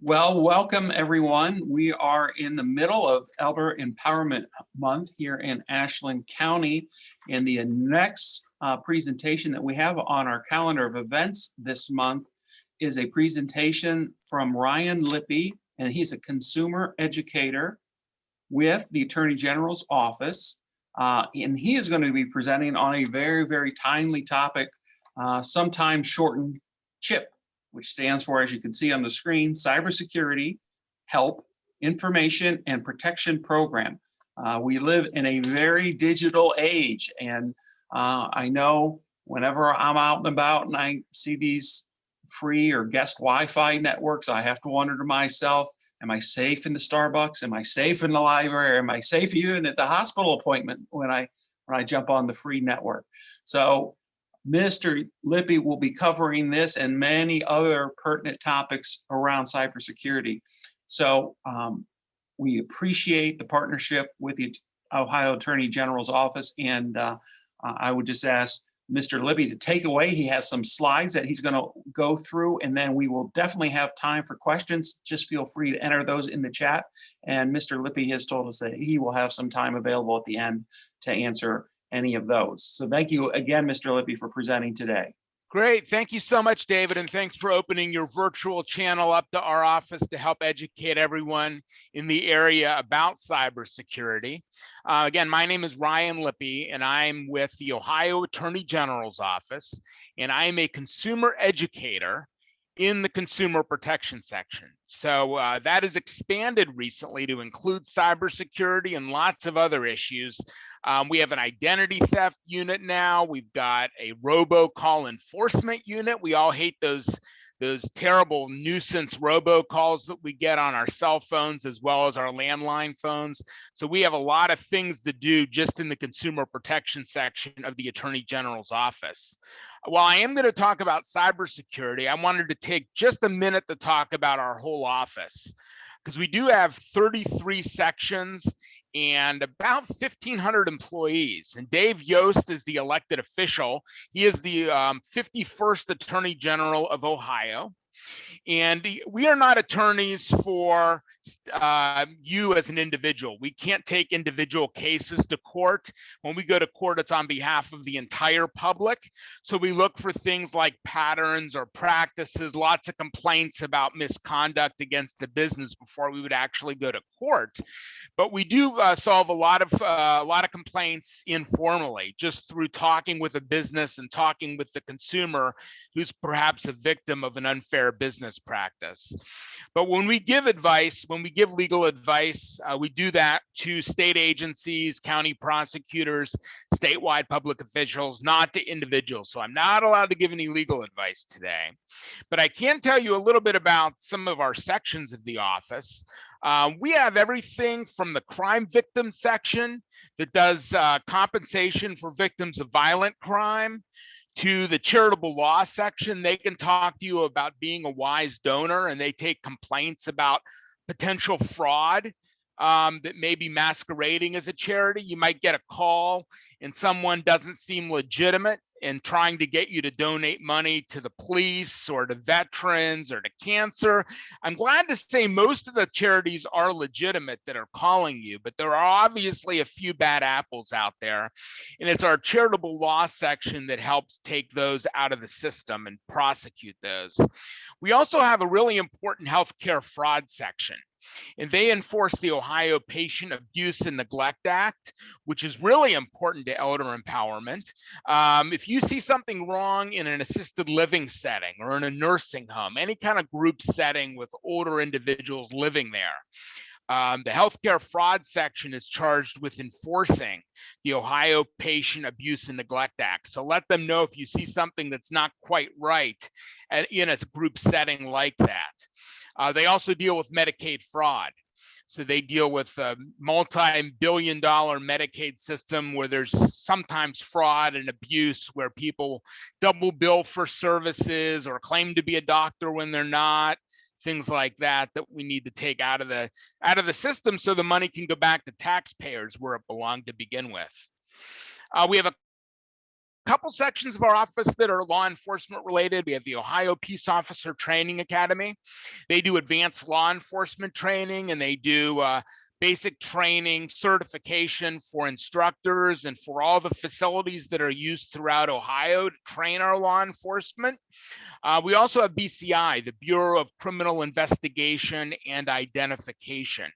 Well, welcome everyone. We are in the middle of Elder Empowerment Month here in Ashland County. And the next presentation that we have on our calendar of events this month is a presentation from Ryan Lippe, and he's a consumer educator with the Attorney General's office. And he is going to be presenting on a very, very timely topic, sometimes shortened CHIPP, which stands for, as you can see on the screen, Cybersecurity, Help, Information, and Protection Program. We live in a very digital age, and I know whenever I'm out and about and I see these free or guest Wi-Fi networks, I have to wonder to myself, am I safe in the Starbucks? Am I safe in the library? Am I safe even at the hospital appointment when I jump on the free network? So Mr. Lippe will be covering this and many other pertinent topics around cybersecurity. So we appreciate the partnership with the Ohio Attorney General's office, and I would just ask Mr. Lippe to take away. He has some slides that he's going to go through, and then we will definitely have time for questions. Just feel free to enter those in the chat. And Mr. Lippe has told us that he will have some time available at the end to answer any of those. So thank you again, Mr. Lippe, for presenting today. Great. Thank you so much, David, and thanks for opening your virtual channel up to our office to help educate everyone in the area about cybersecurity. Again, my name is Ryan Lippe, and I'm with the Ohio Attorney General's office, and I am a consumer educator in the consumer protection section. So that has expanded recently to include cybersecurity and lots of other issues. We have an identity theft unit now. We've got a robocall enforcement unit. We all hate those terrible nuisance robocalls that we get on our cell phones as well as our landline phones. So we have a lot of things to do just in the consumer protection section of the Attorney General's office. While I am going to talk about cybersecurity, I wanted to take just a minute to talk about our whole office, because we do have 33 sections and about 1,500 employees. And Dave Yost is the elected official. He is the 51st Attorney General of Ohio. And we are not attorneys for you as an individual. We can't take individual cases to court. When we go to court, it's on behalf of the entire public. So we look for things like patterns or practices, lots of complaints about misconduct against the business before we would actually go to court. But we do solve a lot of complaints informally, just through talking with a business and talking with the consumer who's perhaps a victim of an unfair business practice. But when we give advice, when we give legal advice, we do that to state agencies, county prosecutors, statewide public officials, not to individuals. So I'm not allowed to give any legal advice today. But I can tell you a little bit about some of our sections of the office. We have everything from the crime victim section that does compensation for victims of violent crime, to the charitable law section. They can talk to you about being a wise donor, and they take complaints about potential fraud that may be masquerading as a charity. You might get a call and someone doesn't seem legitimate and trying to get you to donate money to the police or to veterans or to cancer. I'm glad to say most of the charities are legitimate that are calling you, but there are obviously a few bad apples out there. And it's our charitable law section that helps take those out of the system and prosecute those. We also have a really important healthcare fraud section, and they enforce the Ohio Patient Abuse and Neglect Act, which is really important to elder empowerment. If you see something wrong in an assisted living setting or in a nursing home, any kind of group setting with older individuals living there, the healthcare fraud section is charged with enforcing the Ohio Patient Abuse and Neglect Act. So let them know if you see something that's not quite right in a group setting like that. They also deal with Medicaid fraud. So they deal with a multi-billion-dollar Medicaid system where there's sometimes fraud and abuse, where people double bill for services or claim to be a doctor when they're not, things like that we need to take out of the system so the money can go back to taxpayers where it belonged to begin with. We have a couple sections of our office that are law enforcement related. We have the Ohio Peace Officer Training Academy. They do advanced law enforcement training, and they do basic training certification for instructors and for all the facilities that are used throughout Ohio to train our law enforcement. We also have BCI, the Bureau of Criminal Investigation and Identification.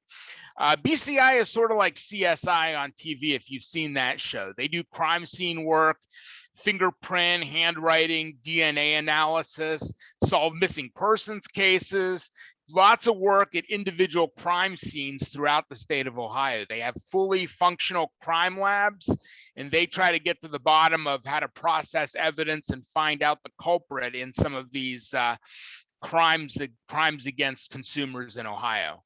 BCI is sort of like CSI on TV, if you've seen that show. They do crime scene work, fingerprint, handwriting, DNA analysis, solve missing persons cases, lots of work at individual crime scenes throughout the state of Ohio. They have fully functional crime labs, and they try to get to the bottom of how to process evidence and find out the culprit in some of these crimes against consumers in Ohio.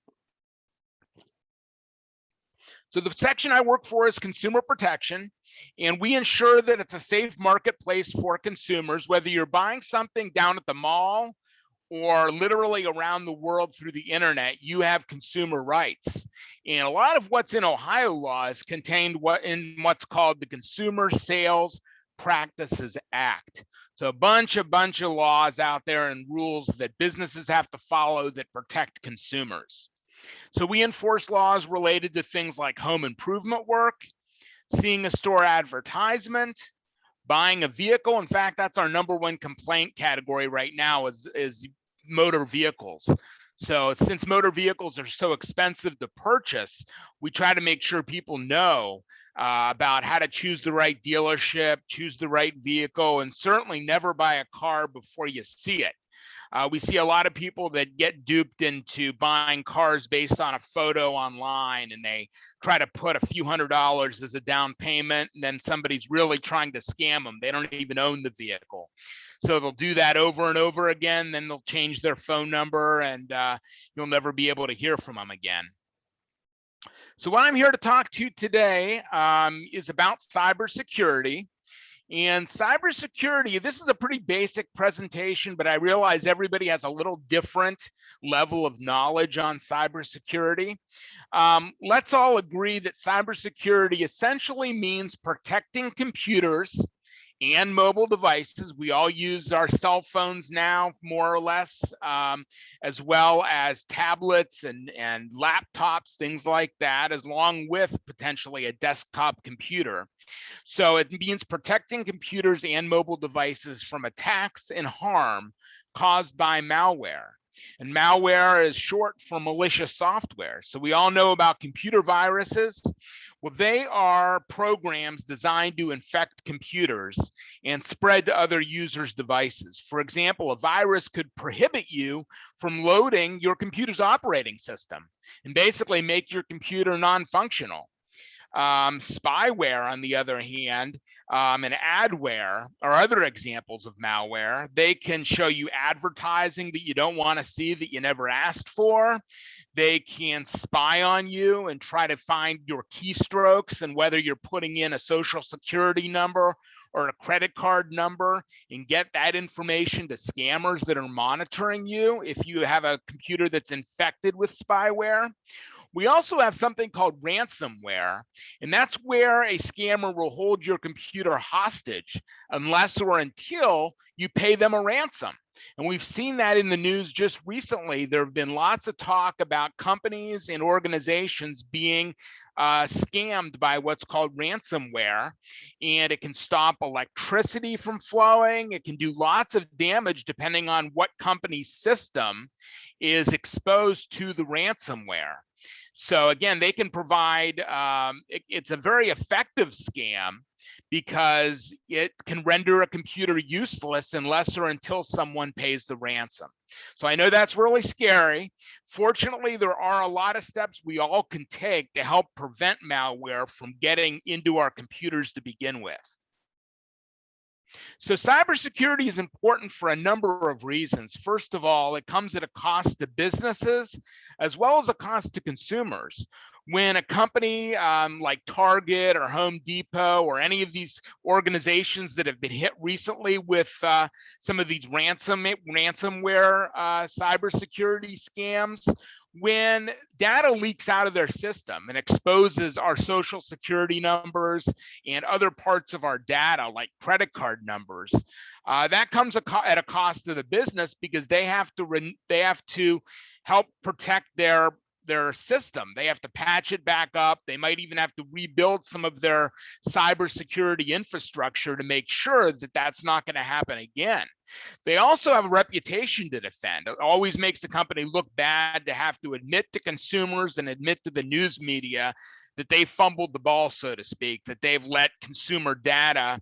So the section I work for is consumer protection, and we ensure that it's a safe marketplace for consumers, whether you're buying something down at the mall or literally around the world through the internet, you have consumer rights. And a lot of what's in Ohio law is contained in what's called the Consumer Sales Practices Act. So a bunch of laws out there and rules that businesses have to follow that protect consumers. So we enforce laws related to things like home improvement work, seeing a store advertisement, buying a vehicle. In fact, that's our #1 complaint category right now is motor vehicles. So since motor vehicles are so expensive to purchase, we try to make sure people know about how to choose the right dealership, choose the right vehicle, and certainly never buy a car before you see it. We see a lot of people that get duped into buying cars based on a photo online, and they try to put a few $100s as a down payment, and then somebody's really trying to scam them. They don't even own the vehicle. So they'll do that over and over again, then they'll change their phone number, and you'll never be able to hear from them again. So what I'm here to talk to you today is about cybersecurity. And cybersecurity, this is a pretty basic presentation, but I realize everybody has a little different level of knowledge on cybersecurity. Let's all agree that cybersecurity essentially means protecting computers and mobile devices. We all use our cell phones now, more or less, as well as tablets and laptops, things like that, along with potentially a desktop computer. So it means protecting computers and mobile devices from attacks and harm caused by malware. And malware is short for malicious software. So we all know about computer viruses. Well, they are programs designed to infect computers and spread to other users' devices. For example, a virus could prohibit you from loading your computer's operating system and basically make your computer non-functional. Spyware, on the other hand, and adware are other examples of malware. They can show you advertising that you don't want to see, that you never asked for. They can spy on you and try to find your keystrokes and whether you're putting in a social security number or a credit card number, and get that information to scammers that are monitoring you if you have a computer that's infected with spyware. We also have something called ransomware, and that's where a scammer will hold your computer hostage unless or until you pay them a ransom. And we've seen that in the news just recently. There have been lots of talk about companies and organizations being scammed by what's called ransomware, and it can stop electricity from flowing. It can do lots of damage depending on what company's system is exposed to the ransomware. So again, they can provide, it's a very effective scam because it can render a computer useless unless or until someone pays the ransom. So I know that's really scary. Fortunately, there are a lot of steps we all can take to help prevent malware from getting into our computers to begin with. So cybersecurity is important for a number of reasons. First of all, it comes at a cost to businesses as well as a cost to consumers. When a company like Target or Home Depot or any of these organizations that have been hit recently with some of these ransomware cybersecurity scams, when data leaks out of their system and exposes our social security numbers and other parts of our data like credit card numbers, that comes at a cost to the business, because they have to help protect their system. They have to patch it back up. They might even have to rebuild some of their cybersecurity infrastructure to make sure that that's not going to happen again. They also have a reputation to defend. It always makes the company look bad to have to admit to consumers and admit to the news media that they fumbled the ball, so to speak, that they've let consumer data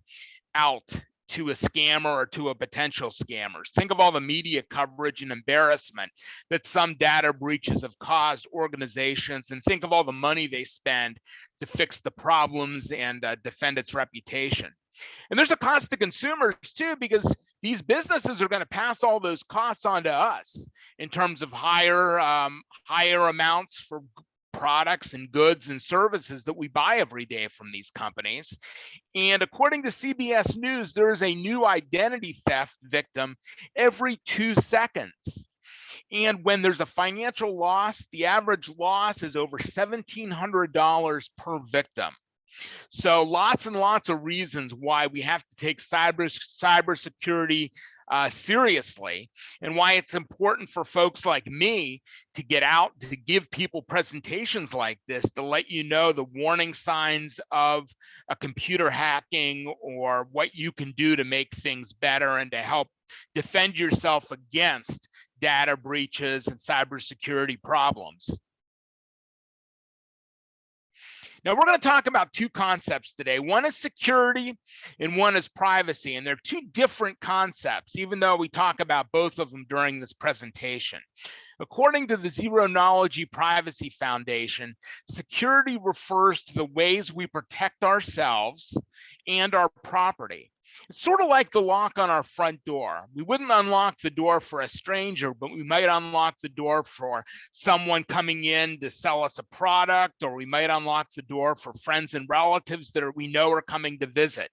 out to a scammer or to a potential scammers. Think of all the media coverage and embarrassment that some data breaches have caused organizations, and think of all the money they spend to fix the problems and defend its reputation. And there's a cost to consumers too, because these businesses are going to pass all those costs on to us in terms of higher amounts for products and goods and services that we buy every day from these companies. And according to CBS News, there is a new identity theft victim every 2 seconds. And when there's a financial loss, the average loss is over $1,700 per victim. So lots and lots of reasons why we have to take cybersecurity seriously, and why it's important for folks like me to get out to give people presentations like this to let you know the warning signs of a computer hacking, or what you can do to make things better and to help defend yourself against data breaches and cybersecurity problems. Now, we're going to talk about two concepts today. One is security and one is privacy. And they're two different concepts, even though we talk about both of them during this presentation. According to the Zero Knowledge Privacy Foundation, security refers to the ways we protect ourselves and our property. It's sort of like the lock on our front door. We wouldn't unlock the door for a stranger, but we might unlock the door for someone coming in to sell us a product, or we might unlock the door for friends and relatives that we know are coming to visit.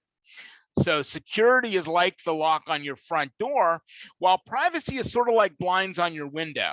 So security is like the lock on your front door, while privacy is sort of like blinds on your window.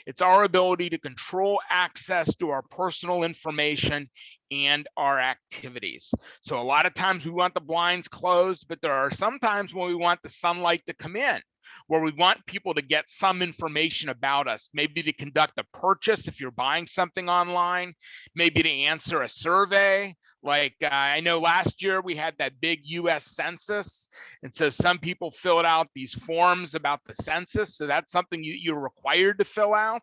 It's our ability to control access to our personal information and our activities. So a lot of times we want the blinds closed, but there are some times when we want the sunlight to come in, where we want people to get some information about us, maybe to conduct a purchase if you're buying something online, maybe to answer a survey. Like I know last year we had that big US Census. And so some people filled out these forms about the census. So that's something you're required to fill out.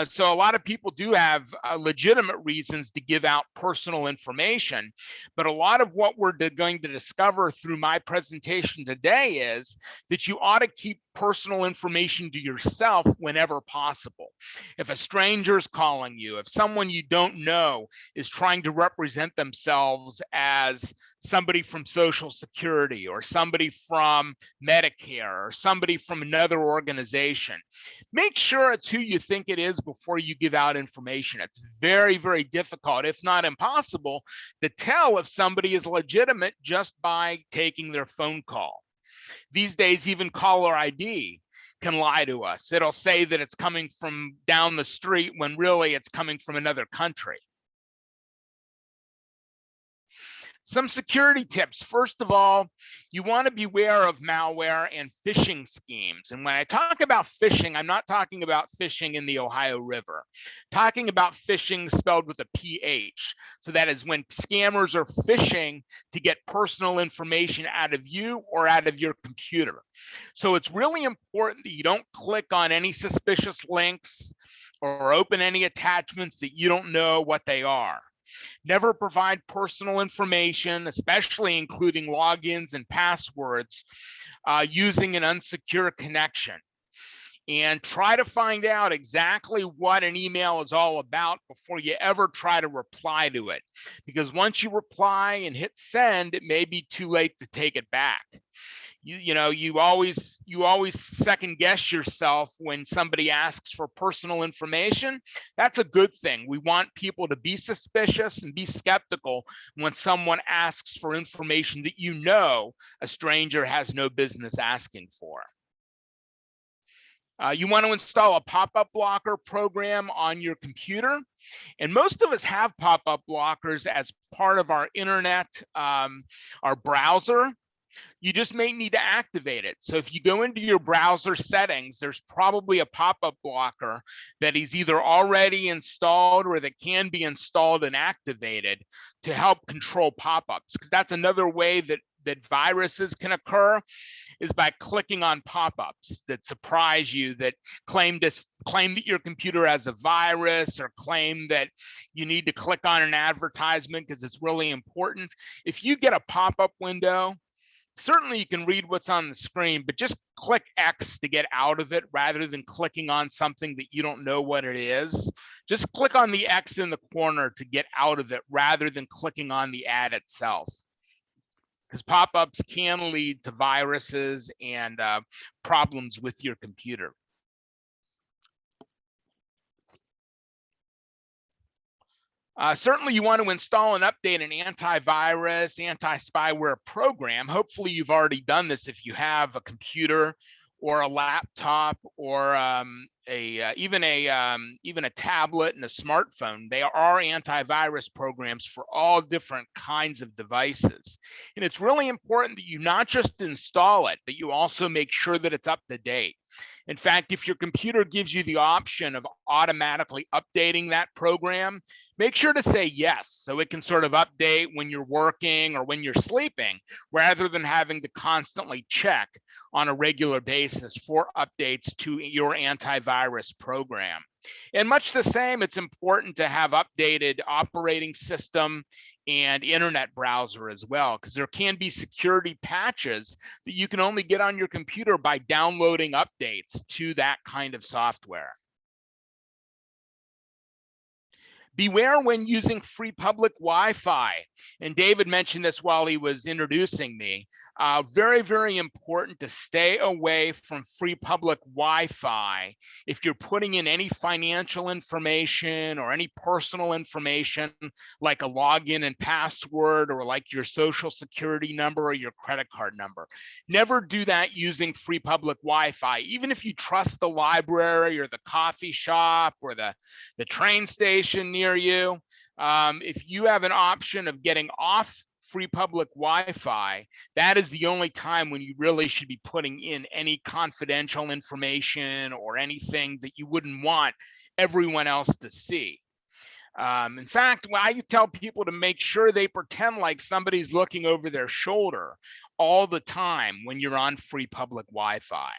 So a lot of people do have legitimate reasons to give out personal information, but a lot of what we're going to discover through my presentation today is that you ought to keep personal information to yourself whenever possible. If a stranger's calling you, if someone you don't know is trying to represent themselves as somebody from Social Security or somebody from Medicare or somebody from another organization, make sure it's who you think it is before you give out information. It's very, very difficult, if not impossible, to tell if somebody is legitimate just by taking their phone call. These days, even caller ID can lie to us. It'll say that it's coming from down the street when really it's coming from another country. Some security tips. First of all, you want to beware of malware and phishing schemes. And when I talk about phishing, I'm not talking about fishing in the Ohio River. Talking about phishing spelled with a PH. So that is when scammers are phishing to get personal information out of you or out of your computer. So it's really important that you don't click on any suspicious links or open any attachments that you don't know what they are. Never provide personal information, especially including logins and passwords, using an unsecure connection. And try to find out exactly what an email is all about before you ever try to reply to it. Because once you reply and hit send, it may be too late to take it back. You always second guess yourself when somebody asks for personal information. That's a good thing. We want people to be suspicious and be skeptical when someone asks for information that a stranger has no business asking for. You want to install a pop-up blocker program on your computer. And most of us have pop-up blockers as part of our internet, our browser. You just may need to activate it. So if you go into your browser settings, there's probably a pop-up blocker that is either already installed or that can be installed and activated to help control pop-ups, because that's another way that viruses can occur, is by clicking on pop-ups that surprise you, that claim that your computer has a virus, or claim that you need to click on an advertisement because it's really important. If you get a pop-up window, certainly you can read what's on the screen, but just click X to get out of it rather than clicking on something that you don't know what it is. Just click on the X in the corner to get out of it rather than clicking on the ad itself, because pop-ups can lead to viruses and problems with your computer. Certainly you want to install and update an antivirus, anti-spyware program. Hopefully you've already done this if you have a computer or a laptop or even a tablet and a smartphone. They are antivirus programs for all different kinds of devices. And it's really important that you not just install it, but you also make sure that it's up to date. In fact, if your computer gives you the option of automatically updating that program, make sure to say yes, so it can sort of update when you're working or when you're sleeping, rather than having to constantly check on a regular basis for updates to your antivirus program. And much the same, it's important to have updated operating system and internet browser as well, because there can be security patches that you can only get on your computer by downloading updates to that kind of software. Beware when using free public Wi-Fi. And David mentioned this while he was introducing me. Very, very important to stay away from free public Wi-Fi if you're putting in any financial information or any personal information, like a login and password, or like your social security number or your credit card number. Never do that using free public Wi-Fi, even if you trust the library or the coffee shop or the train station near you. If you have an option of getting off free public Wi-Fi, that is the only time when you really should be putting in any confidential information or anything that you wouldn't want everyone else to see. In fact, I tell people to make sure they pretend like somebody's looking over their shoulder all the time when you're on free public Wi-Fi.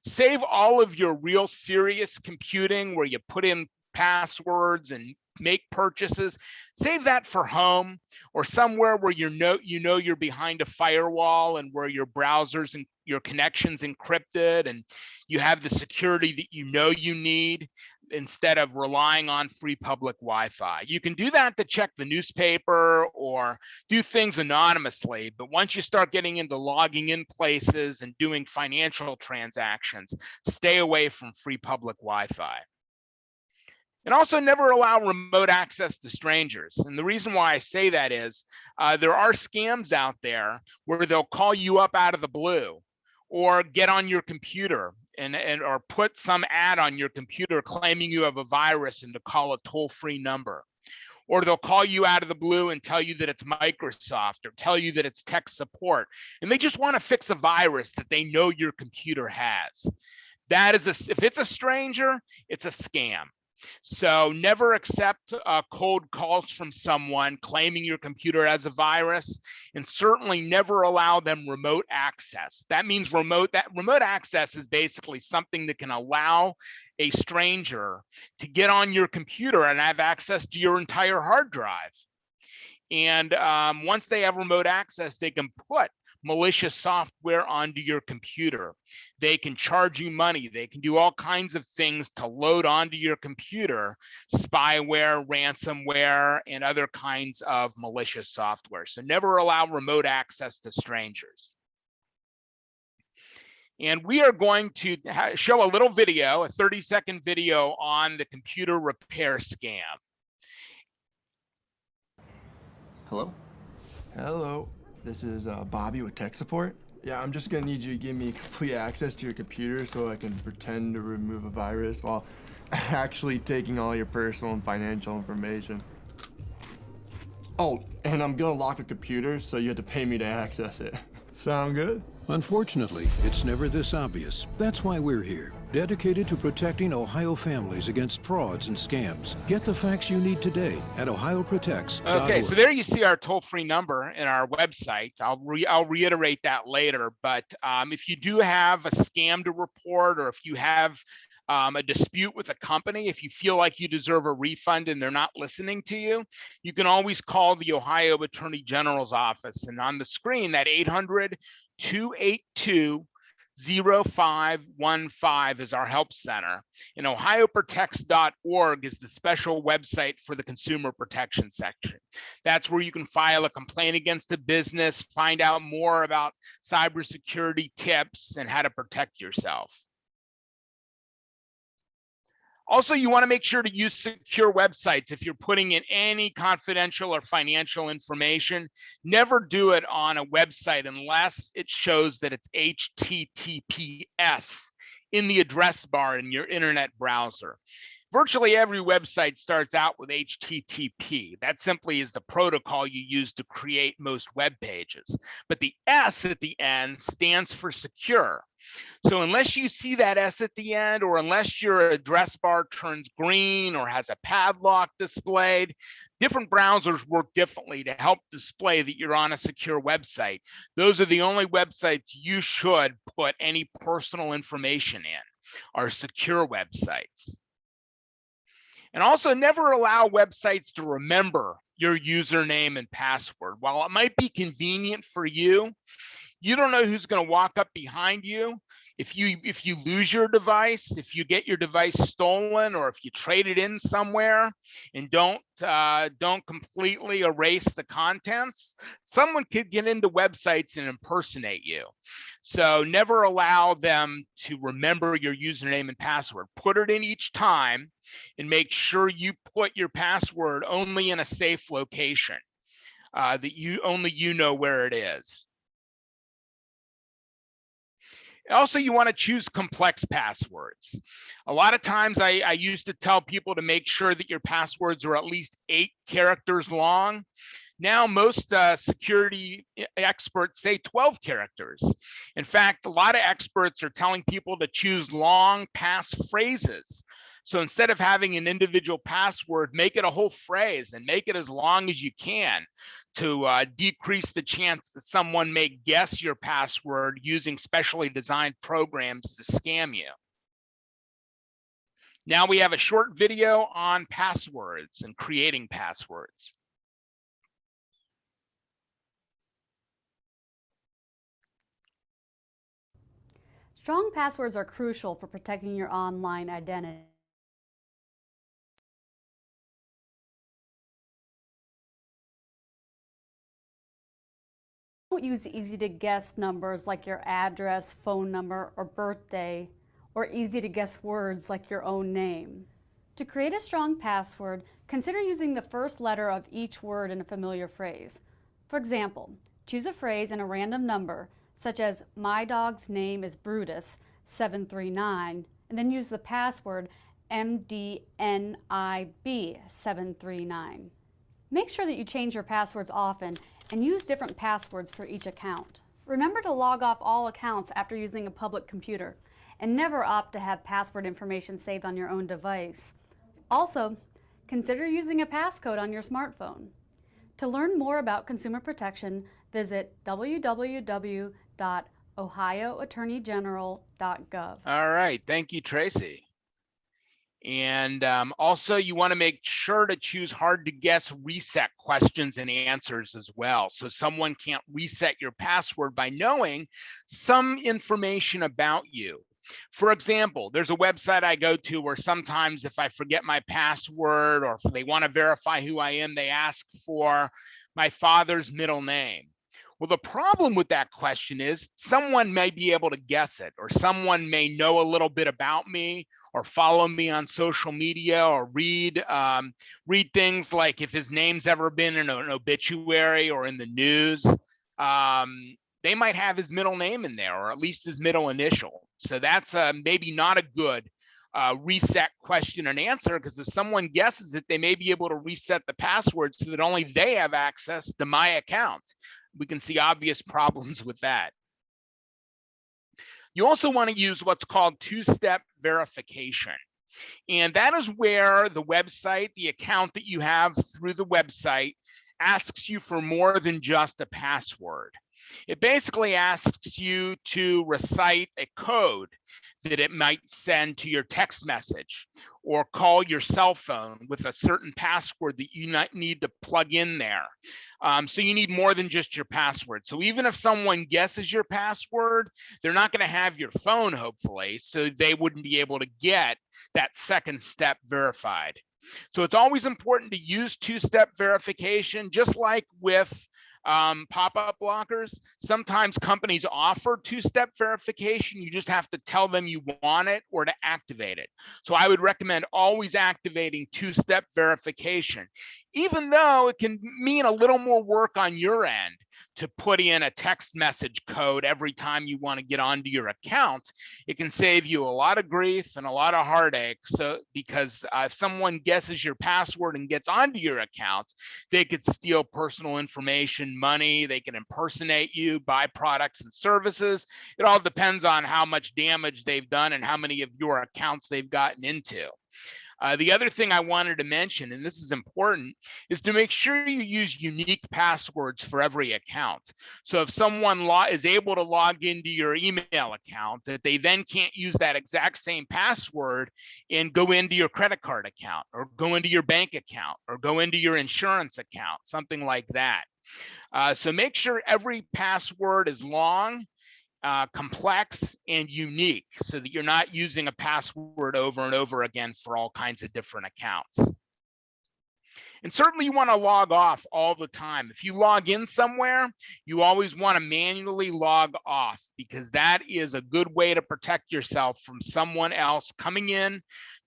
Save all of your real serious computing where you put in passwords and make purchases. Save that for home or somewhere where you know you're behind a firewall and where your browsers and your connection's encrypted and you have the security that you need, instead of relying on free public Wi-Fi. You can do that to check the newspaper or do things anonymously, but once you start getting into logging in places and doing financial transactions, stay away from free public Wi-Fi. And also never allow remote access to strangers. And the reason why I say that is there are scams out there where they'll call you up out of the blue or get on your computer or put some ad on your computer claiming you have a virus and to call a toll-free number. Or they'll call you out of the blue and tell you that it's Microsoft or tell you that it's tech support. And they just want to fix a virus that they know your computer has. That is if it's a stranger, it's a scam. So never accept cold calls from someone claiming your computer has a virus, and certainly never allow them remote access. That means remote access is basically something that can allow a stranger to get on your computer and have access to your entire hard drive. And once they have remote access, they can put malicious software onto your computer. They can charge you money. They can do all kinds of things to load onto your computer spyware, ransomware, and other kinds of malicious software. So never allow remote access to strangers. And we are going to show a little video, a 30-second video on the computer repair scam. Hello? Hello, this is Bobby with tech support. Yeah, I'm just gonna need you to give me complete access to your computer so I can pretend to remove a virus while actually taking all your personal and financial information. Oh, and I'm gonna lock a computer, so you have to pay me to access it. Sound good? Unfortunately, it's never this obvious. That's why we're here, dedicated to protecting Ohio families against frauds and scams. Get the facts you need today at ohioprotects.org. Okay, so there you see our toll-free number in our website. I'll reiterate that later, but if you do have a scam to report, or if you have a dispute with a company, if you feel like you deserve a refund and they're not listening to you, you can always call the Ohio Attorney General's office. And on the screen, that 800-282-0515 is our help center. And ohioprotects.org is the special website for the consumer protection section. That's where you can file a complaint against a business, find out more about cybersecurity tips and how to protect yourself. Also, you want to make sure to use secure websites if you're putting in any confidential or financial information. Never do it on a website unless it shows that it's HTTPS in the address bar in your internet browser. Virtually every website starts out with HTTP. That simply is the protocol you use to create most web pages. But the S at the end stands for secure. So unless you see that S at the end, or unless your address bar turns green or has a padlock displayed, different browsers work differently to help display that you're on a secure website. Those are the only websites you should put any personal information in, are secure websites. And also, never allow websites to remember your username and password. While it might be convenient for you, you don't know who's going to walk up behind you. If you lose your device, if you get your device stolen, or if you trade it in somewhere and don't completely erase the contents, someone could get into websites and impersonate you. So never allow them to remember your username and password. Put it in each time and make sure you put your password only in a safe location that only you know where it is. Also, you want to choose complex passwords. A lot of times I used to tell people to make sure that your passwords are at least 8 characters long. Now, most security experts say 12 characters. In fact, a lot of experts are telling people to choose long passphrases. So instead of having an individual password, make it a whole phrase and make it as long as you can to decrease the chance that someone may guess your password using specially designed programs to scam you. Now we have a short video on passwords and creating passwords. Strong passwords are crucial for protecting your online identity. Don't use easy to guess numbers like your address, phone number, or birthday, or easy to guess words like your own name. To create a strong password, consider using the first letter of each word in a familiar phrase. For example, choose a phrase and a random number, such as "my dog's name is Brutus 739, and then use the password MDNIB 739. Make sure that you change your passwords often and use different passwords for each account. Remember to log off all accounts after using a public computer, and never opt to have password information saved on your own device. Also, consider using a passcode on your smartphone. To learn more about consumer protection, visit www.ohioattorneygeneral.gov. All right, thank you, Tracy. And also, you want to make sure to choose hard to guess reset questions and answers as well. So someone can't reset your password by knowing some information about you. For example, there's a website I go to where sometimes if I forget my password, or if they want to verify who I am, they ask for my father's middle name. Well, the problem with that question is someone may be able to guess it, or someone may know a little bit about me, or follow me on social media, or read things like if his name's ever been in an obituary or in the news. They might have his middle name in there, or at least his middle initial. So that's maybe not a good reset question and answer, because if someone guesses it, they may be able to reset the password so that only they have access to my account. We can see obvious problems with that. You also want to use what's called two-step verification. And that is where the website, the account that you have through the website, asks you for more than just a password. It basically asks you to recite a code that it might send to your text message, or call your cell phone with a certain password that you need to plug in there. So you need more than just your password. So even if someone guesses your password, they're not going to have your phone, hopefully, so they wouldn't be able to get that second step verified. So it's always important to use two-step verification, just like with pop-up blockers. Sometimes companies offer two-step verification. You just have to tell them you want it or to activate it. So I would recommend always activating two-step verification, even though it can mean a little more work on your end to put in a text message code every time you want to get onto your account. It can save you a lot of grief and a lot of heartache. So because if someone guesses your password and gets onto your account, they could steal personal information, money, they can impersonate you, buy products and services. It all depends on how much damage they've done and how many of your accounts they've gotten into. The other thing I wanted to mention, and this is important, is to make sure you use unique passwords for every account. So if someone is able to log into your email account, that they then can't use that exact same password and go into your credit card account, or go into your bank account, or go into your insurance account, something like that. So make sure every password is long, complex, and unique, so that you're not using a password over and over again for all kinds of different accounts. And certainly you want to log off all the time. If you log in somewhere, you always want to manually log off, because that is a good way to protect yourself from someone else coming in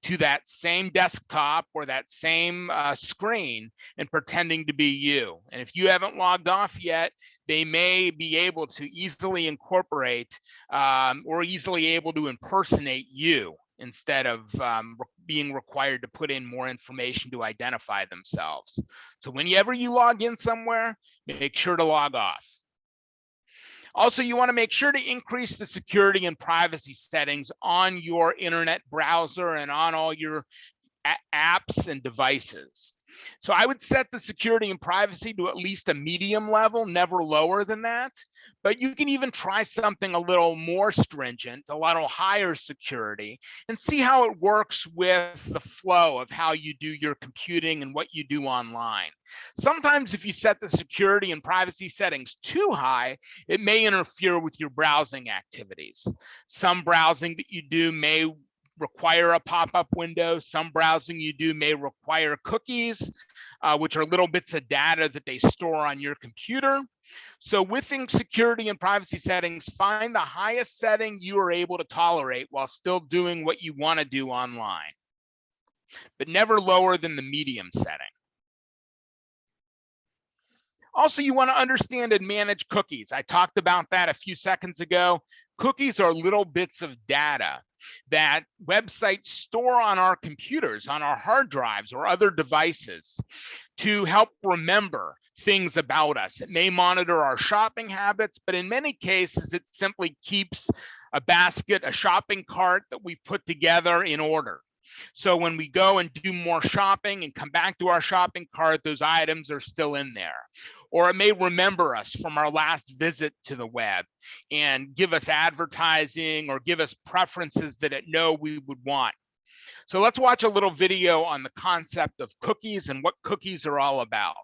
to that same desktop or that same screen and pretending to be you. And if you haven't logged off yet, they may be able to easily incorporate or easily able to impersonate you, instead of being required to put in more information to identify themselves. So whenever you log in somewhere, make sure to log off. Also, you want to make sure to increase the security and privacy settings on your internet browser and on all your apps and devices. So I would set the security and privacy to at least a medium level, never lower than that. But you can even try something a little more stringent, a little higher security, and see how it works with the flow of how you do your computing and what you do online. Sometimes if you set the security and privacy settings too high, it may interfere with your browsing activities. Some browsing that you do may require a pop-up window. Some browsing you do may require cookies, which are little bits of data that they store on your computer. So within security and privacy settings, find the highest setting you are able to tolerate while still doing what you want to do online, but never lower than the medium setting. Also, you want to understand and manage cookies. I talked about that a few seconds ago. Cookies are little bits of data that websites store on our computers, on our hard drives or other devices to help remember things about us. It may monitor our shopping habits, but in many cases, it simply keeps a basket, a shopping cart that we've put together in order. So when we go and do more shopping and come back to our shopping cart, those items are still in there. Or it may remember us from our last visit to the web and give us advertising or give us preferences that it know we would want. So let's watch a little video on the concept of cookies and what cookies are all about.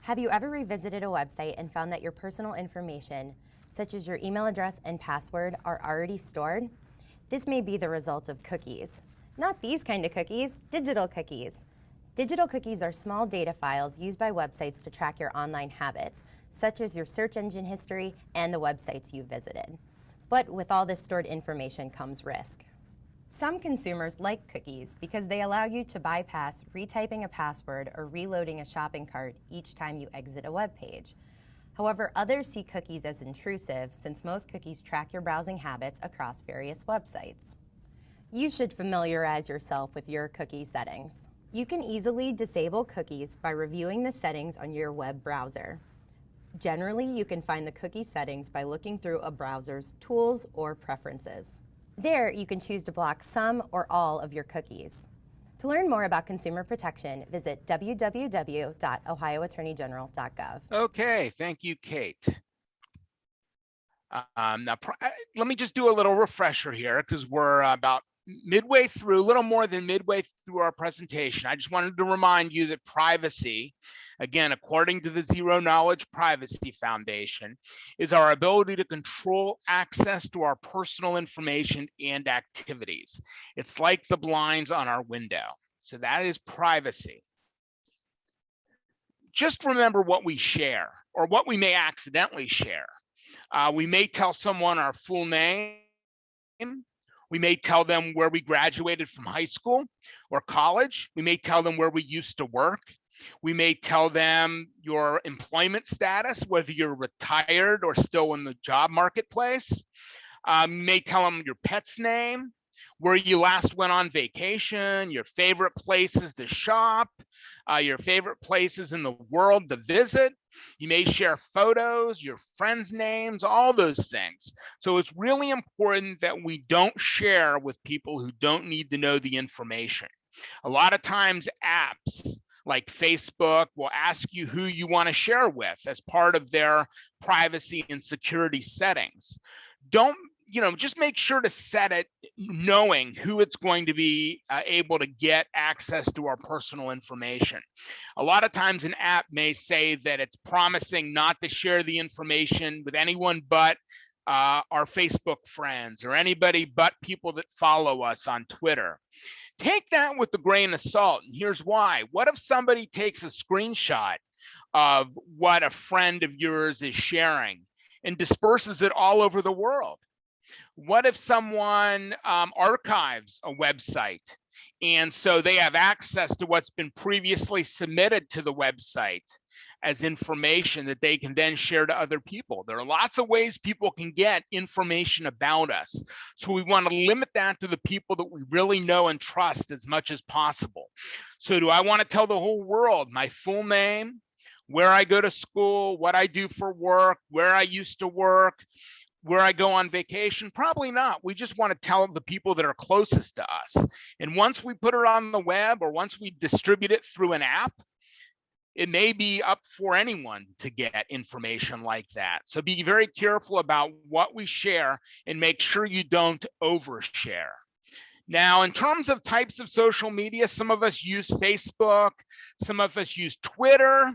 Have you ever revisited a website and found that your personal information, such as your email address and password, are already stored? This may be the result of cookies. Not these kind of cookies, digital cookies. Digital cookies are small data files used by websites to track your online habits, such as your search engine history and the websites you visited. But with all this stored information comes risk. Some consumers like cookies because they allow you to bypass retyping a password or reloading a shopping cart each time you exit a web page. However, others see cookies as intrusive since most cookies track your browsing habits across various websites. You should familiarize yourself with your cookie settings. You can easily disable cookies by reviewing the settings on your web browser. Generally, you can find the cookie settings by looking through a browser's tools or preferences. There, you can choose to block some or all of your cookies. To learn more about consumer protection, visit www.ohioattorneygeneral.gov. Okay, thank you, Kate. Now, let me just do a little refresher here because we're about midway through, a little more than midway through our presentation. I just wanted to remind you that privacy, again, according to the Zero Knowledge Privacy Foundation, is our ability to control access to our personal information and activities. It's like the blinds on our window. So that is privacy. Just remember what we share or what we may accidentally share. We may tell someone our full name. We may tell them where we graduated from high school or college. We may tell them where we used to work. We may tell them your employment status, whether you're retired or still in the job marketplace. You may tell them your pet's name, where you last went on vacation, your favorite places to shop, your favorite places in the world to visit. You may share photos, your friends' names, all those things. So it's really important that we don't share with people who don't need to know the information. A lot of times apps like Facebook will ask you who you want to share with as part of their privacy and security settings. Just make sure to set it knowing who it's going to be able to get access to our personal information. A lot of times an app may say that it's promising not to share the information with anyone but our Facebook friends or anybody but people that follow us on Twitter. Take that with a grain of salt, and here's why. What if somebody takes a screenshot of what a friend of yours is sharing and disperses it all over the world? What if someone archives a website and so they have access to what's been previously submitted to the website as information that they can then share to other people? There are lots of ways people can get information about us. So we want to limit that to the people that we really know and trust as much as possible. So do I want to tell the whole world my full name, where I go to school, what I do for work, where I used to work, where I go on vacation? Probably not. We just want to tell the people that are closest to us. And once we put it on the web or once we distribute it through an app, it may be up for anyone to get information like that. So be very careful about what we share and make sure you don't overshare. Now, in terms of types of social media, some of us use Facebook, some of us use Twitter,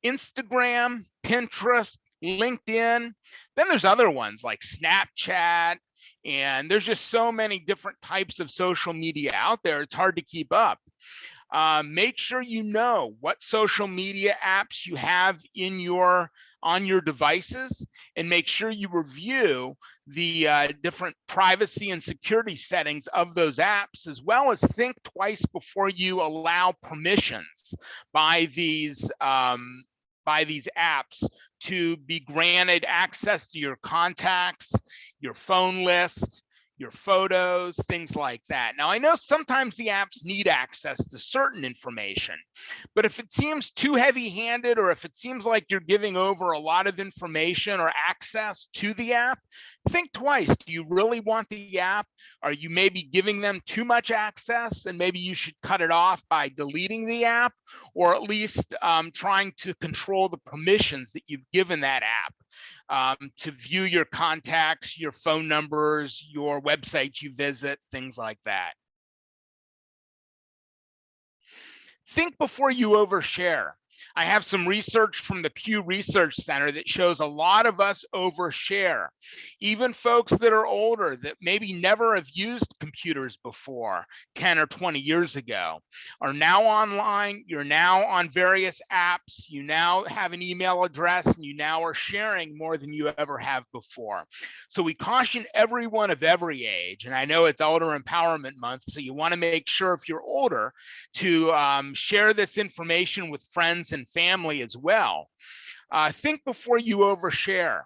Instagram, Pinterest, LinkedIn. Then there's other ones like Snapchat, and there's just so many different types of social media out there. It's hard to keep up. Make sure you know what social media apps you have on your devices, and make sure you review the different privacy and security settings of those apps, as well as think twice before you allow permissions by these apps to be granted access to your contacts, your phone list, your photos, things like that. Now, I know sometimes the apps need access to certain information, but if it seems too heavy-handed or if it seems like you're giving over a lot of information or access to the app, think twice. Do you really want the app? Are you maybe giving them too much access and maybe you should cut it off by deleting the app, or at least trying to control the permissions that you've given that app to view your contacts, your phone numbers, your websites you visit, things like that. Think before you overshare. I have some research from the Pew Research Center that shows a lot of us overshare. Even folks that are older that maybe never have used computers before 10 or 20 years ago are now online. You're now on various apps. You now have an email address and you now are sharing more than you ever have before. So we caution everyone of every age, and I know it's Elder Empowerment Month, so you want to make sure if you're older to share this information with friends and family as well. Think before you overshare.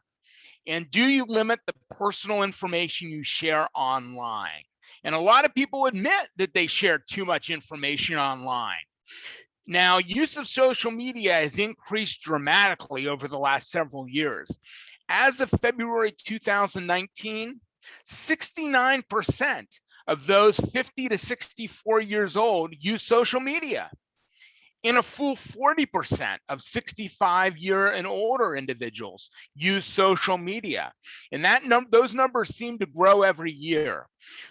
And do you limit the personal information you share online? And a lot of people admit that they share too much information online. Now, use of social media has increased dramatically over the last several years. As of February 2019, 69% of those 50 to 64 years old use social media. And a full 40% of 65-year and older individuals use social media. And those numbers seem to grow every year.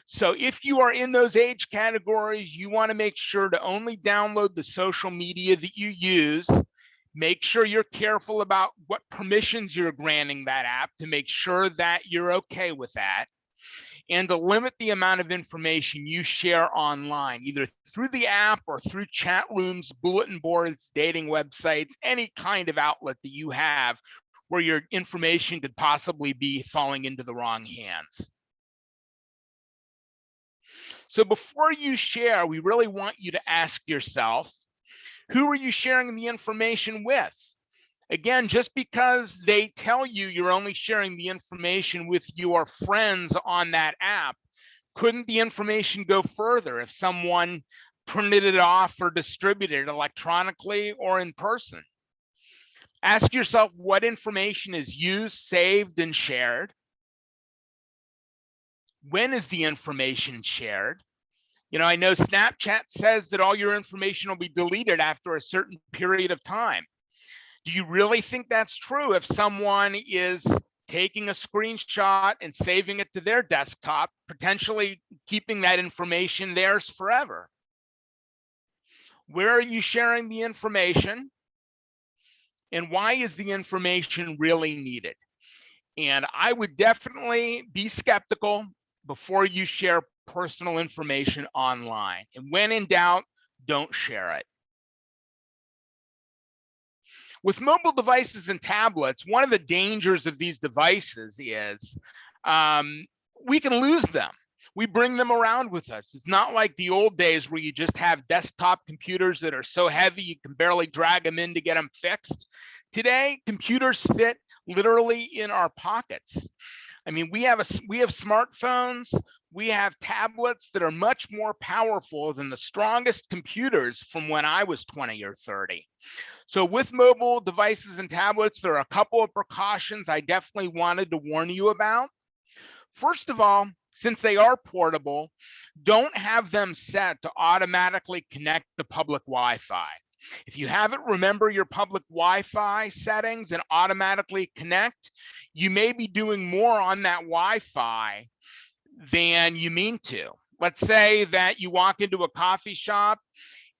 So if you are in those age categories, you want to make sure to only download the social media that you use. Make sure you're careful about what permissions you're granting that app to make sure that you're okay with that. And to limit the amount of information you share online, either through the app or through chat rooms, bulletin boards, dating websites, any kind of outlet that you have where your information could possibly be falling into the wrong hands. So before you share, we really want you to ask yourself, who are you sharing the information with? Again, just because they tell you you're only sharing the information with your friends on that app, couldn't the information go further if someone printed it off or distributed it electronically or in person? Ask yourself what information is used, saved, and shared. When is the information shared? You know, I know Snapchat says that all your information will be deleted after a certain period of time. Do you really think that's true if someone is taking a screenshot and saving it to their desktop, potentially keeping that information theirs forever? Where are you sharing the information? And why is the information really needed? And I would definitely be skeptical before you share personal information online. And when in doubt, don't share it. With mobile devices and tablets, one of the dangers of these devices is we can lose them. We bring them around with us. It's not like the old days where you just have desktop computers that are so heavy you can barely drag them in to get them fixed. Today, computers fit literally in our pockets. I mean, we have smartphones, we have tablets that are much more powerful than the strongest computers from when I was 20 or 30. So with mobile devices and tablets, there are a couple of precautions I definitely wanted to warn you about. First of all, since they are portable, don't have them set to automatically connect to public Wi-Fi. If you haven't remembered your public Wi-Fi settings and automatically connect, you may be doing more on that Wi-Fi than you mean to. Let's say that you walk into a coffee shop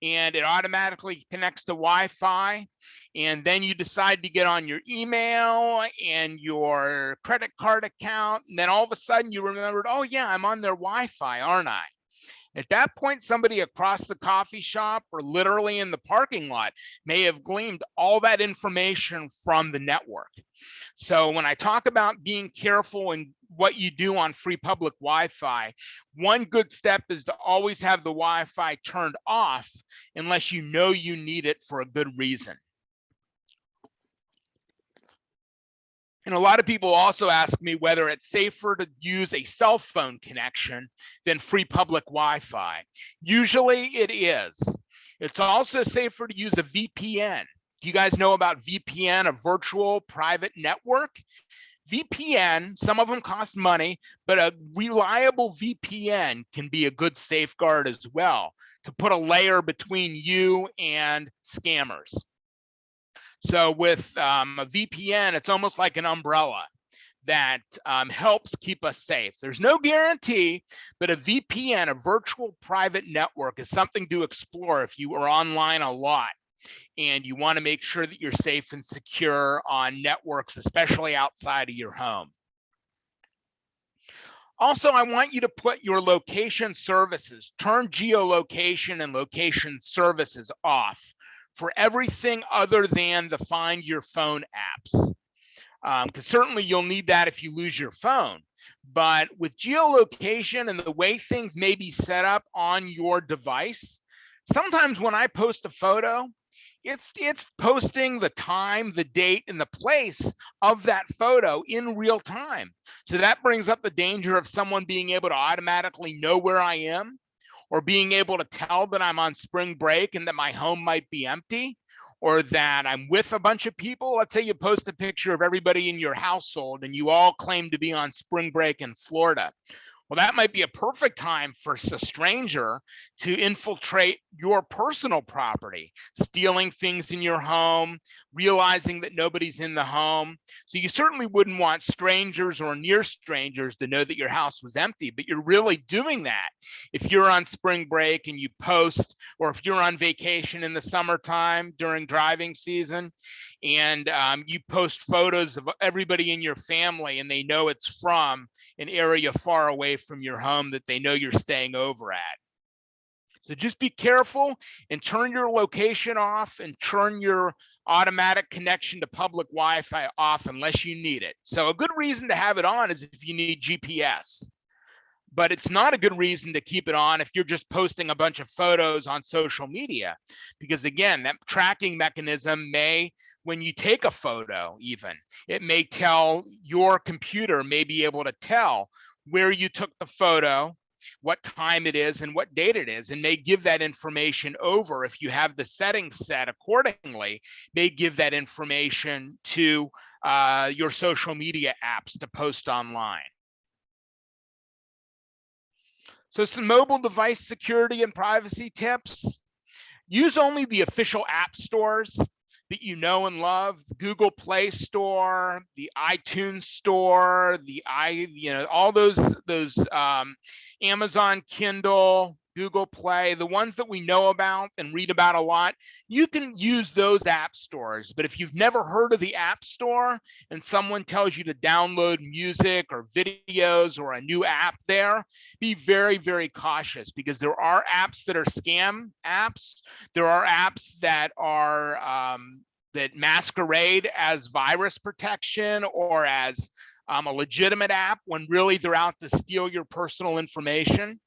and it automatically connects to Wi-Fi, and then you decide to get on your email and your credit card account, and then all of a sudden you remembered, oh yeah, I'm on their Wi-Fi, aren't I? At that point, somebody across the coffee shop or literally in the parking lot may have gleaned all that information from the network. So when I talk about being careful in what you do on free public Wi-Fi, one good step is to always have the Wi-Fi turned off unless you know you need it for a good reason. And a lot of people also ask me whether it's safer to use a cell phone connection than free public Wi-Fi. Usually it is. It's also safer to use a VPN. Do you guys know about VPN, a virtual private network? VPN, some of them cost money, but a reliable VPN can be a good safeguard as well to put a layer between you and scammers. So with a VPN, it's almost like an umbrella that helps keep us safe. There's no guarantee, but a VPN, a virtual private network, is something to explore if you are online a lot. and you want to make sure that you're safe and secure on networks, especially outside of your home. Also, I want you to put your location services, turn geolocation and location services off for everything other than the Find Your Phone apps. Because certainly you'll need that if you lose your phone. But with geolocation and the way things may be set up on your device, sometimes when I post a photo, it's posting the time, the date, and the place of that photo in real time. So that brings up the danger of someone being able to automatically know where I am, or being able to tell that I'm on spring break and that my home might be empty, or that I'm with a bunch of people. Let's say you post a picture of everybody in your household and you all claim to be on spring break in Florida. Well, that might be a perfect time for a stranger to infiltrate your personal property, stealing things in your home, realizing that nobody's in the home. So you certainly wouldn't want strangers or near strangers to know that your house was empty, but you're really doing that if you're on spring break and you post, or if you're on vacation in the summertime during driving season, and you post photos of everybody in your family and they know it's from an area far away from your home that they know you're staying over at. So just be careful and turn your location off and turn your automatic connection to public Wi-Fi off unless you need it. So a good reason to have it on is if you need GPS. But it's not a good reason to keep it on if you're just posting a bunch of photos on social media, because again, that tracking mechanism may, when you take a photo even, it may tell, your computer may be able to tell where you took the photo, what time it is, and what date it is, and may give that information over, if you have the settings set accordingly, may give that information to your social media apps to post online. So some mobile device security and privacy tips. Use only the official app stores that you know and love: the Google Play Store, the iTunes Store, all those Amazon Kindle, Google Play, the ones that we know about and read about a lot. You can use those app stores, but if you've never heard of the App Store and someone tells you to download music or videos or a new app there, be very, very cautious, because there are apps that are scam apps. There are apps that are that masquerade as virus protection or as a legitimate app, when really they're out to steal your personal information.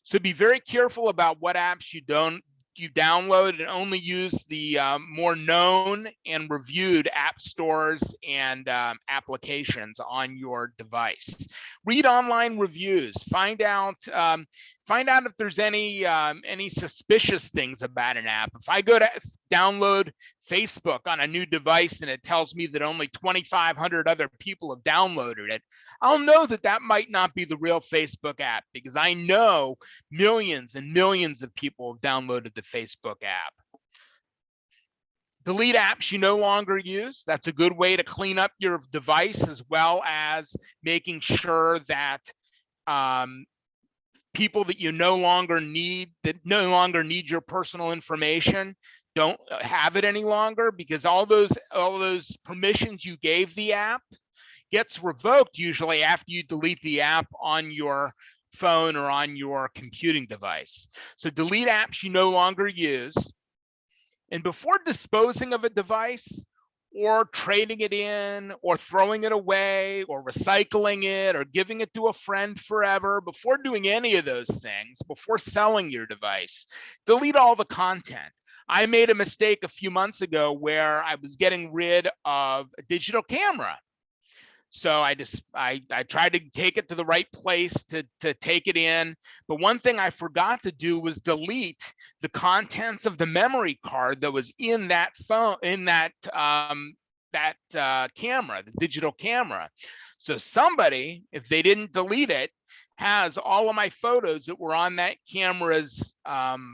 So be very careful about what apps you download, and only use the more known and reviewed app stores and applications on your device. Read online reviews. Find out if there's any suspicious things about an app. If I go to download Facebook on a new device and it tells me that only 2,500 other people have downloaded it, I'll know that that might not be the real Facebook app, because I know millions and millions of people have downloaded the Facebook app. Delete apps you no longer use. That's a good way to clean up your device, as well as making sure that people that you no longer need your personal information don't have it any longer, because all those permissions you gave the app gets revoked usually after you delete the app on your phone or on your computing device. So delete apps you no longer use. And before disposing of a device, or trading it in, or throwing it away, or recycling it, or giving it to a friend forever, before doing any of those things, before selling your device, delete all the content. I made a mistake a few months ago where I was getting rid of a digital camera. So I tried to take it to the right place to take it in. But one thing I forgot to do was delete the contents of the memory card that was in that phone, in that camera, the digital camera. So somebody, if they didn't delete it, has all of my photos that were on that camera's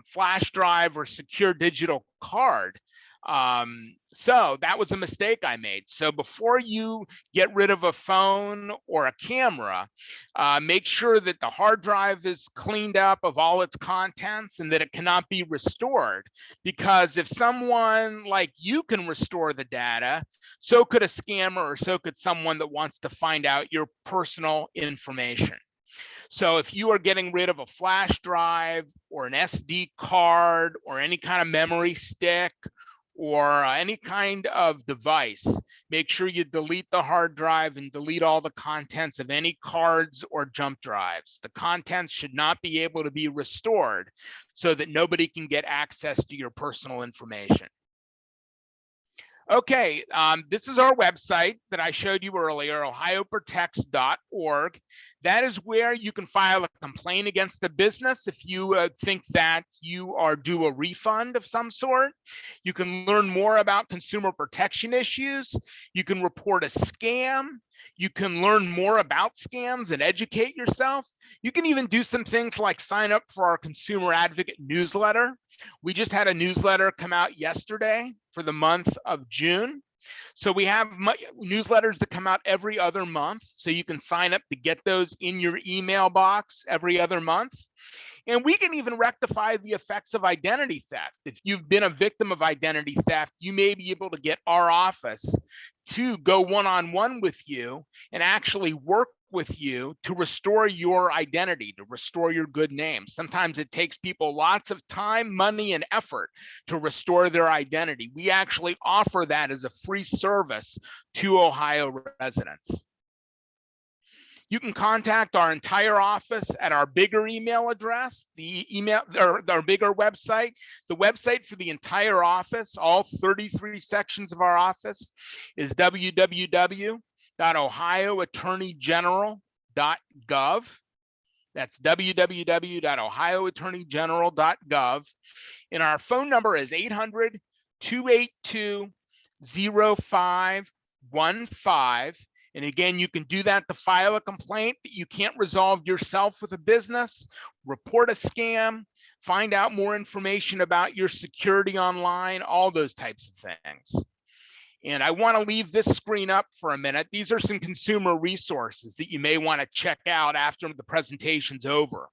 flash drive or secure digital card So that was a mistake I made. So before you get rid of a phone or a camera, make sure that the hard drive is cleaned up of all its contents and that it cannot be restored. Because if someone like you can restore the data, so could a scammer, or so could someone that wants to find out your personal information. So if you are getting rid of a flash drive or an SD card or any kind of memory stick or any kind of device, make sure you delete the hard drive and delete all the contents of any cards or jump drives. The contents should not be able to be restored so that nobody can get access to your personal information. Okay, this is our website that I showed you earlier, ohioprotects.org. That is where you can file a complaint against the business if you think that you are due a refund of some sort. You can learn more about consumer protection issues. You can report a scam. You can learn more about scams and educate yourself. You can even do some things like sign up for our Consumer Advocate newsletter. We just had a newsletter come out yesterday for the month of June. So we have newsletters that come out every other month. So you can sign up to get those in your email box every other month. And we can even rectify the effects of identity theft. If you've been a victim of identity theft, you may be able to get our office to go one-on-one with you and actually work with you to restore your identity, to restore your good name. Sometimes it takes people lots of time, money, and effort to restore their identity. We actually offer that as a free service to Ohio residents. You can contact our entire office at our bigger email address, the email or our bigger website. The website for the entire office, all 33 sections of our office, is www.ohioattorneygeneral.gov. That's www.ohioattorneygeneral.gov. And our phone number is 800-282-0515. And again, you can do that to file a complaint that you can't resolve yourself with a business, report a scam, find out more information about your security online, all those types of things. And I want to leave this screen up for a minute. These are some consumer resources that you may want to check out after the presentation's over.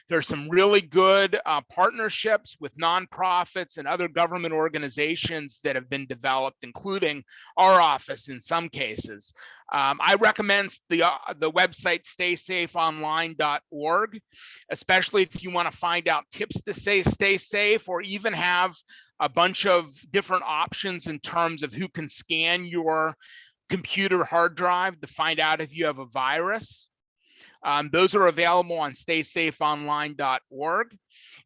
There's some really good partnerships with nonprofits and other government organizations that have been developed, including our office in some cases. I recommend the website staysafeonline.org, especially if you want to find out tips to stay safe, or even have a bunch of different options in terms of who can scan your computer hard drive to find out if you have a virus. Those are available on staysafeonline.org.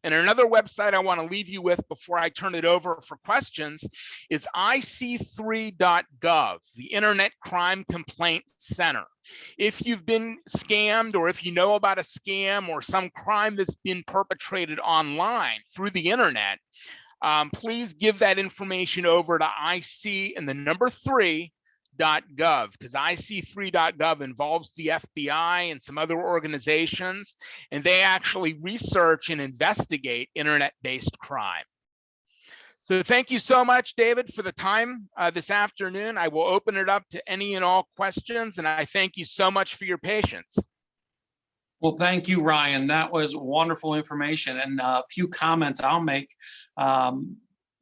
And another website I want to leave you with before I turn it over for questions is ic3.gov, the Internet Crime Complaint Center. If you've been scammed, or if you know about a scam or some crime that's been perpetrated online through the internet, please give that information over to IC and the number 3.gov, because IC3.gov involves the FBI and some other organizations, and they actually research and investigate internet-based crime. So thank you so much, David, for the time this afternoon. I will open it up to any and all questions, and I thank you so much for your patience. Well, thank you, Ryan. That was wonderful information, and a few comments I'll make.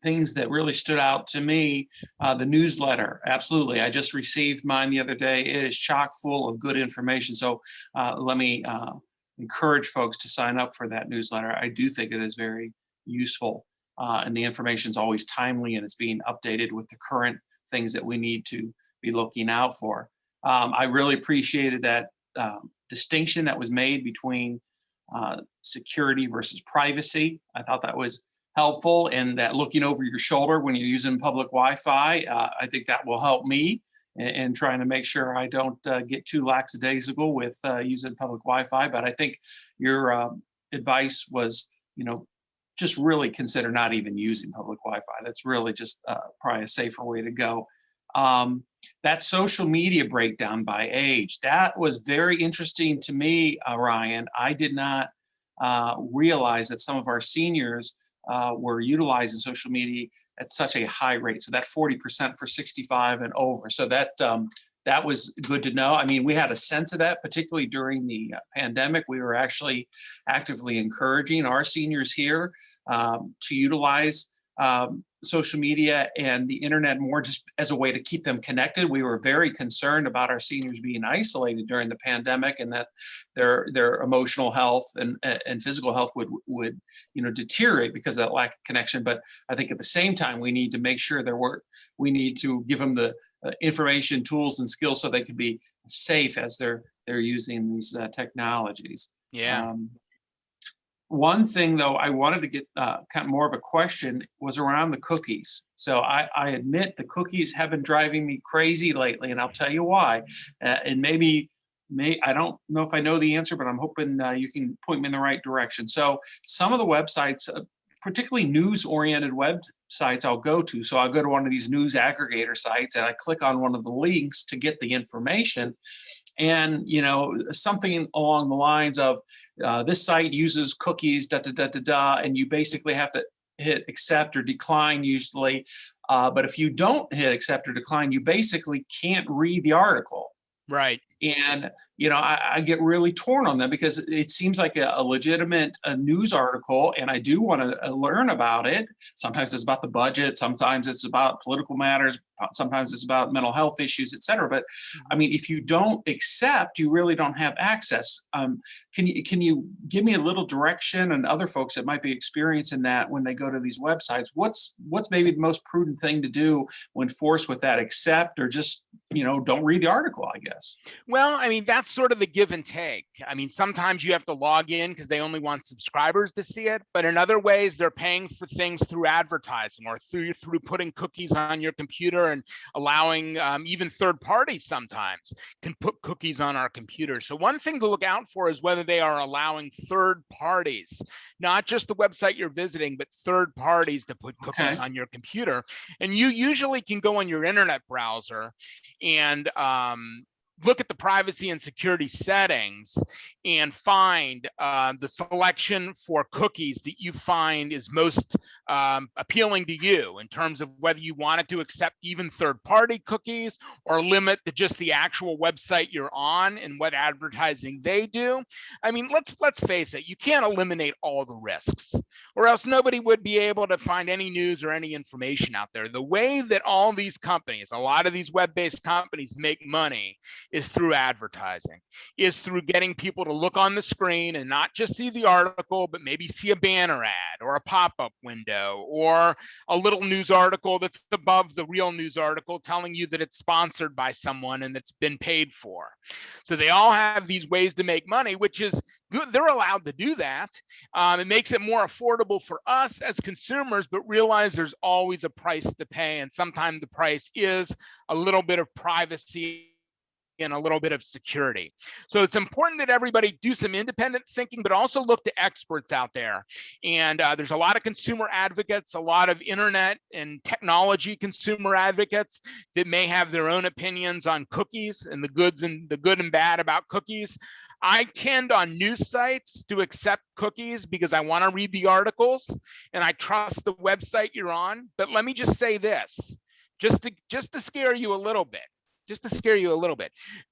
Things that really stood out to me, the newsletter, absolutely. I just received mine the other day. It is chock full of good information. So let me encourage folks to sign up for that newsletter. I do think it is very useful, and the information is always timely, and it's being updated with the current things that we need to be looking out for. I really appreciated that distinction that was made between security versus privacy. I thought that was helpful, and that looking over your shoulder when you're using public Wi-Fi, I think that will help me in trying to make sure I don't get too lackadaisical with using public Wi-Fi. But I think your advice was, just really consider not even using public Wi-Fi. That's really just probably a safer way to go. That social media breakdown by age, that was very interesting to me, Ryan. I did not realize that some of our seniors were utilizing social media at such a high rate. So that 40% for 65 and over. So that was good to know. I mean, we had a sense of that, particularly during the pandemic. We were actually actively encouraging our seniors here to utilize social media and the internet more just as a way to keep them connected. We were very concerned about our seniors being isolated during the pandemic, and that their emotional health and physical health would deteriorate because of that lack of connection. But I think at the same time, we need to make sure we need to give them the information, tools, and skills so they can be safe as they're using these technologies. Yeah. One thing, though, I wanted to get kind of more of a question was around the cookies. So I admit the cookies have been driving me crazy lately, and I'll tell you why. And maybe I don't know if I know the answer, but I'm hoping you can point me in the right direction. So some of the websites, particularly news-oriented websites I'll go to. So I'll go to one of these news aggregator sites and I click on one of the links to get the information. And, something along the lines of this site uses cookies, and you basically have to hit accept or decline usually. But if you don't hit accept or decline, you basically can't read the article. Right. And, I get really torn on them because it seems like a legitimate news article, and I do want to learn about it. Sometimes it's about the budget, sometimes it's about political matters, sometimes it's about mental health issues, et cetera. But I mean, if you don't accept, you really don't have access. Can you give me a little direction, and other folks that might be experiencing that when they go to these websites, what's maybe the most prudent thing to do when forced with that accept, or just, don't read the article, I guess? Well, I mean, that's sort of the give and take. I mean, sometimes you have to log in because they only want subscribers to see it, but in other ways, they're paying for things through advertising or through putting cookies on your computer, and allowing even third parties sometimes can put cookies on our computer. So one thing to look out for is whether they are allowing third parties, not just the website you're visiting, but third parties to put cookies on your computer. And you usually can go on your internet browser and look at the privacy and security settings and find the selection for cookies that you find is most appealing to you, in terms of whether you wanted to accept even third-party cookies or limit to just the actual website you're on and what advertising they do. I mean, let's face it, you can't eliminate all the risks, or else nobody would be able to find any news or any information out there. The way that all these companies, a lot of these web-based companies, make money is through advertising, is through getting people to look on the screen and not just see the article, but maybe see a banner ad or a pop-up window or a little news article that's above the real news article telling you that it's sponsored by someone and that's been paid for. So they all have these ways to make money, which is good. They're allowed to do that. It makes it more affordable for us as consumers, but realize there's always a price to pay. And sometimes the price is a little bit of privacy and a little bit of security. So it's important that everybody do some independent thinking, but also look to experts out there. And there's a lot of consumer advocates, a lot of internet and technology consumer advocates that may have their own opinions on cookies and the good and bad about cookies. I tend on news sites to accept cookies because I want to read the articles and I trust the website you're on. But let me just say this, just to scare you a little bit.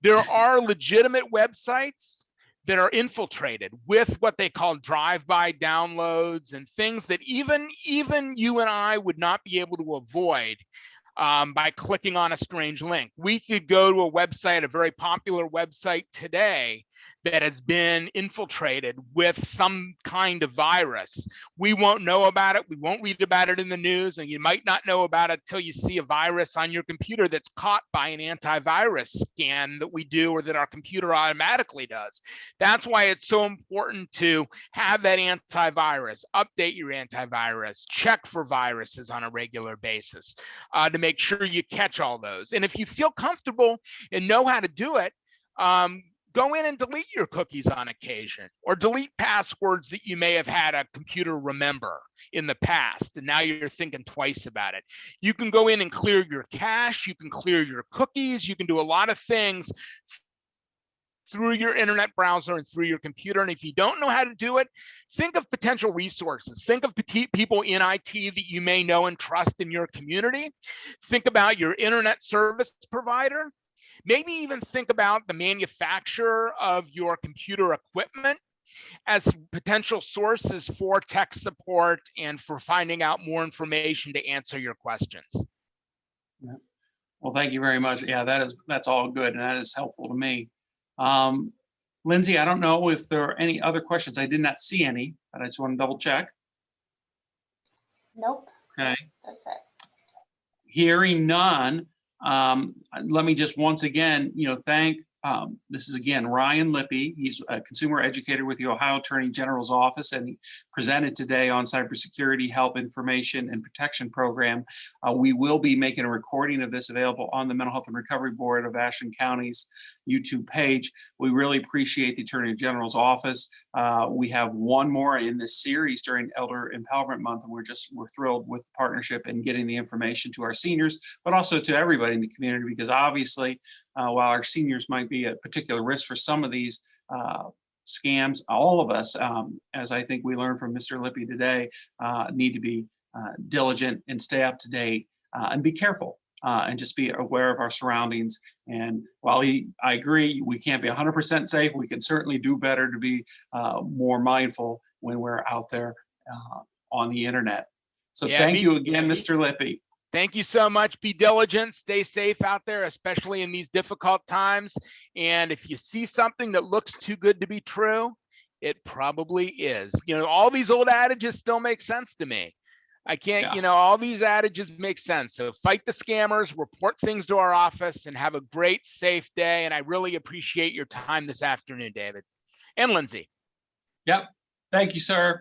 There are legitimate websites that are infiltrated with what they call drive-by downloads and things that even you and I would not be able to avoid by clicking on a strange link. We could go to a website, a very popular website today, that has been infiltrated with some kind of virus. We won't know about it. We won't read about it in the news, and you might not know about it till you see a virus on your computer that's caught by an antivirus scan that we do, or that our computer automatically does. That's why it's so important to have that antivirus, update your antivirus, check for viruses on a regular basis to make sure you catch all those. And if you feel comfortable and know how to do it, go in and delete your cookies on occasion, or delete passwords that you may have had a computer remember in the past, and now you're thinking twice about it. You can go in and clear your cache, you can clear your cookies, you can do a lot of things through your internet browser and through your computer. And if you don't know how to do it, think of potential resources. Think of people in IT that you may know and trust in your community. Think about your internet service provider. Maybe even think about the manufacturer of your computer equipment as potential sources for tech support and for finding out more information to answer your questions. Yeah. Well, thank you very much. Yeah, that's all good, and that is helpful to me. Lindsay, I don't know if there are any other questions. I did not see any, but I just want to double check. Nope. Okay. That's it. Hearing none, let me just once again, thank, this is again, Ryan Lippe. He's a consumer educator with the Ohio Attorney General's office, and he presented today on cybersecurity help information and protection program. We will be making a recording of this available on the Mental Health and Recovery Board of Ashland County's YouTube page. We really appreciate the Attorney General's office. We have one more in this series during Elder Empowerment Month, and we're thrilled with the partnership and getting the information to our seniors, but also to everybody in the community, because obviously, while our seniors might be at particular risk for some of these scams, all of us, as I think we learned from Mr. Lippe today, need to be diligent and stay up to date and be careful and just be aware of our surroundings. And while I agree, we can't be 100% safe, we can certainly do better to be more mindful when we're out there on the internet. So Yeah, thank you again, Mr. Lippe. Thank you so much. Be diligent, stay safe out there, especially in these difficult times. And if you see something that looks too good to be true, it probably is. All these old adages still make sense to me. I can't, all these adages make sense. So fight the scammers, report things to our office, and have a great, safe day. And I really appreciate your time this afternoon, David and Lindsay. Yep. Thank you, sir.